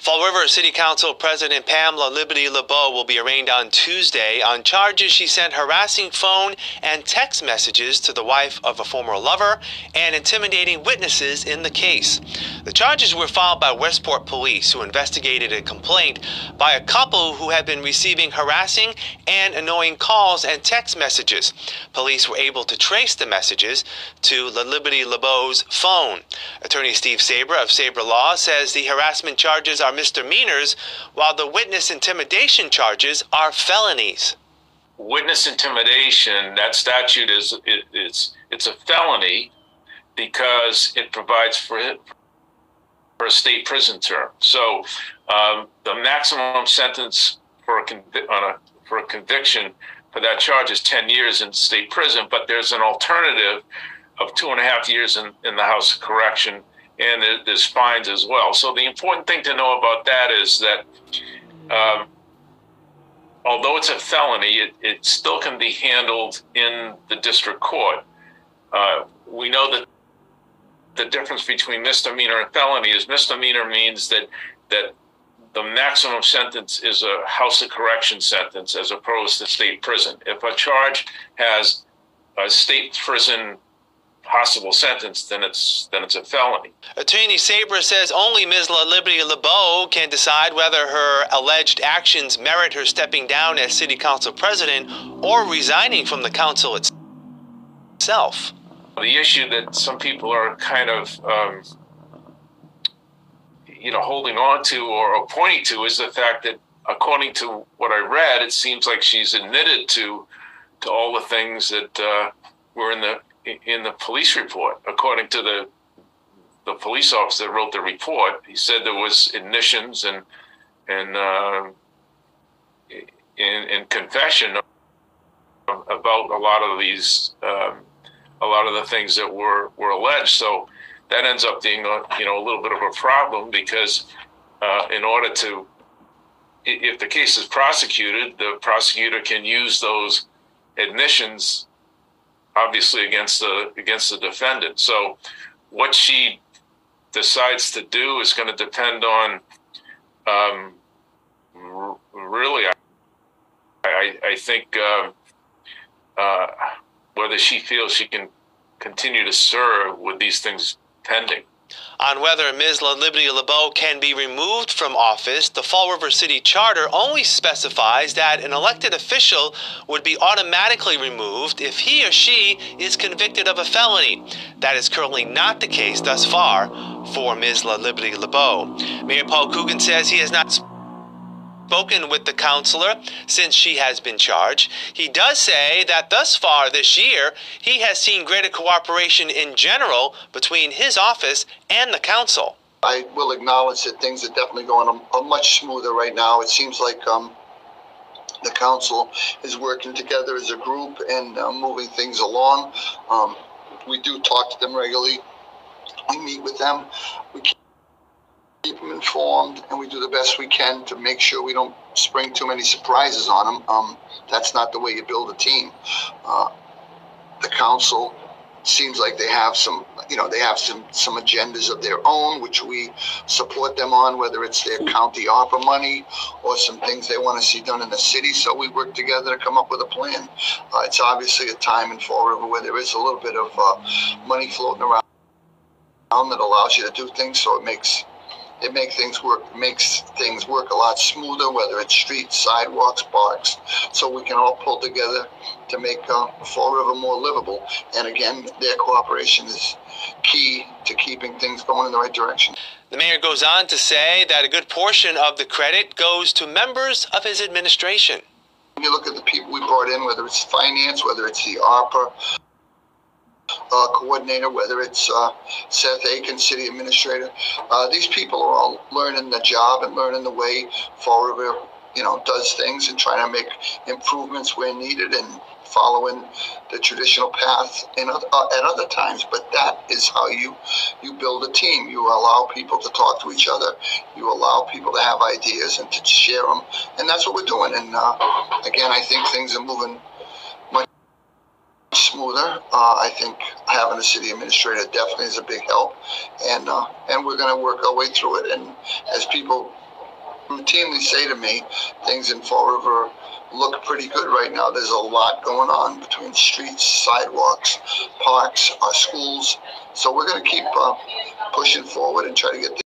Fall River City Council President Pam Laliberte will be arraigned on Tuesday on charges she sent harassing phone and text messages to the wife of a former lover and intimidating witnesses in the case. The charges were filed by Westport Police, who investigated a complaint by a couple who had been receiving harassing and annoying calls and text messages. Police were able to trace the messages to Laliberte-Lebeau's phone. Attorney Steve Sabre of Sabre Law says the harassment charges are misdemeanors, while the witness intimidation charges are felonies. Witness intimidation, that statute it's a felony because it provides for a state prison term. So the maximum sentence for a conviction for that charge is 10 years in state prison, but there's an alternative of 2.5 years in the House of Correction, and there's fines as well. So the important thing to know about that is that although it's a felony, it still can be handled in the district court. We know that the difference between misdemeanor and felony is misdemeanor means that the maximum sentence is a House of Correction sentence as opposed to state prison. If a charge has a state prison possible sentence, then it's a felony. Attorney Sabre says only Ms. Laliberte-Lebeau can decide whether her alleged actions merit her stepping down as city council president or resigning from the council itself. The issue that some people are kind of holding on to or pointing to is the fact that, according to what I read, it seems like she's admitted to all the things that were in the police report. According to the police officer that wrote the report, he said there was admissions and confession about a lot of the things that were alleged. So that ends up being a little bit of a problem, because in order to, if the case is prosecuted, the prosecutor can use those admissions obviously against the defendant. So what she decides to do is going to depend on really, I think whether she feels she can continue to serve with these things pending. On whether Ms. Laliberte-Lebeau can be removed from office, the Fall River City Charter only specifies that an elected official would be automatically removed if he or she is convicted of a felony. That is currently not the case thus far for Ms. Laliberte-Lebeau. Mayor Paul Coogan says he has not spoken with the councilor since she has been charged. He does say that thus far this year, he has seen greater cooperation in general between his office and the council. I will acknowledge that things are definitely going much smoother right now. It seems like the council is working together as a group and moving things along. We do talk to them regularly. We meet with them. We keep them informed, and we do the best we can to make sure we don't spring too many surprises on them. That's not the way you build a team. The council seems like they have some agendas of their own, which we support them on, whether it's their county ARPA money or some things they want to see done in the city. So we work together to come up with a plan. It's obviously a time in Fall River where there is a little bit of money floating around that allows you to do things, so it makes things work a lot smoother, whether it's streets, sidewalks, parks, so we can all pull together to make Fall River more livable. And again, their cooperation is key to keeping things going in the right direction. The mayor goes on to say that a good portion of the credit goes to members of his administration. When you look at the people we brought in, whether it's finance, whether it's the ARPA coordinator, whether it's Seth Aiken, city administrator, these people are all learning the job and learning the way Fall River, does things, and trying to make improvements where needed and following the traditional path at other times. But that is how you build a team. You allow people to talk to each other. You allow people to have ideas and to share them, and that's what we're doing. And again, I think things are moving much smoother. I think having a city administrator definitely is a big help, and we're going to work our way through it. And as people routinely say to me, things in Fall River look pretty good right now. There's a lot going on between streets, sidewalks, parks, our schools. So we're going to keep pushing forward and try to get